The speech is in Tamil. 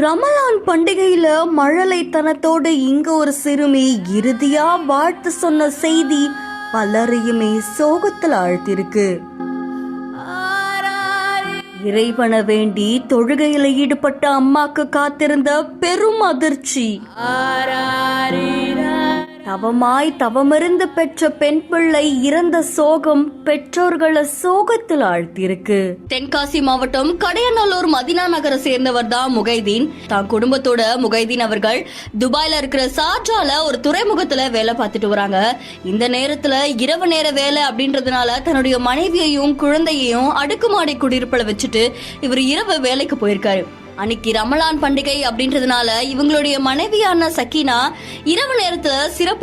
ரமலான் பண்டிகையில மழலைத்தனத்தோடு இங்க ஒரு சிறுமி இறுதியா வாழ்த்து சொன்ன செய்தி பலரையுமே சோகத்தில் ஆழ்த்திருக்கு. இறைவனை வேண்டி தொழுகையில ஈடுபட்ட அம்மாக்கு காத்திருந்த பெரும் அதிர்ச்சி. தவமாய் தவமிருந்து பெற்ற பெண் பிள்ளை இறந்த சோகம் பெற்றோர்களை சோகத்தில் ஆழ்த்திருக்கு. தென்காசி மாவட்டம் கடையநல்லூர் மதினா நகரை சேர்ந்தவர் தான் முகைதீன். தான் குடும்பத்தோட முகைதீன் அவர்கள் துபாயில இருக்கிற சார்ஜால ஒரு துறைமுகத்துல வேலை பார்த்துட்டு வராங்க. இந்த நேரத்துல இரவு நேர வேலை அப்படின்றதுனால தன்னுடைய மனைவியையும் குழந்தையையும் அடுக்குமாடி குடியிருப்புல வச்சுட்டு இவர் இரவு வேலைக்கு போயிருக்காரு. அன்னைக்கு ரமலான் பண்டிகை அப்படின்றதுனால இவங்களுடைய மனைவியான சக்கீனா இரவு நேரத்துல சிறப்பு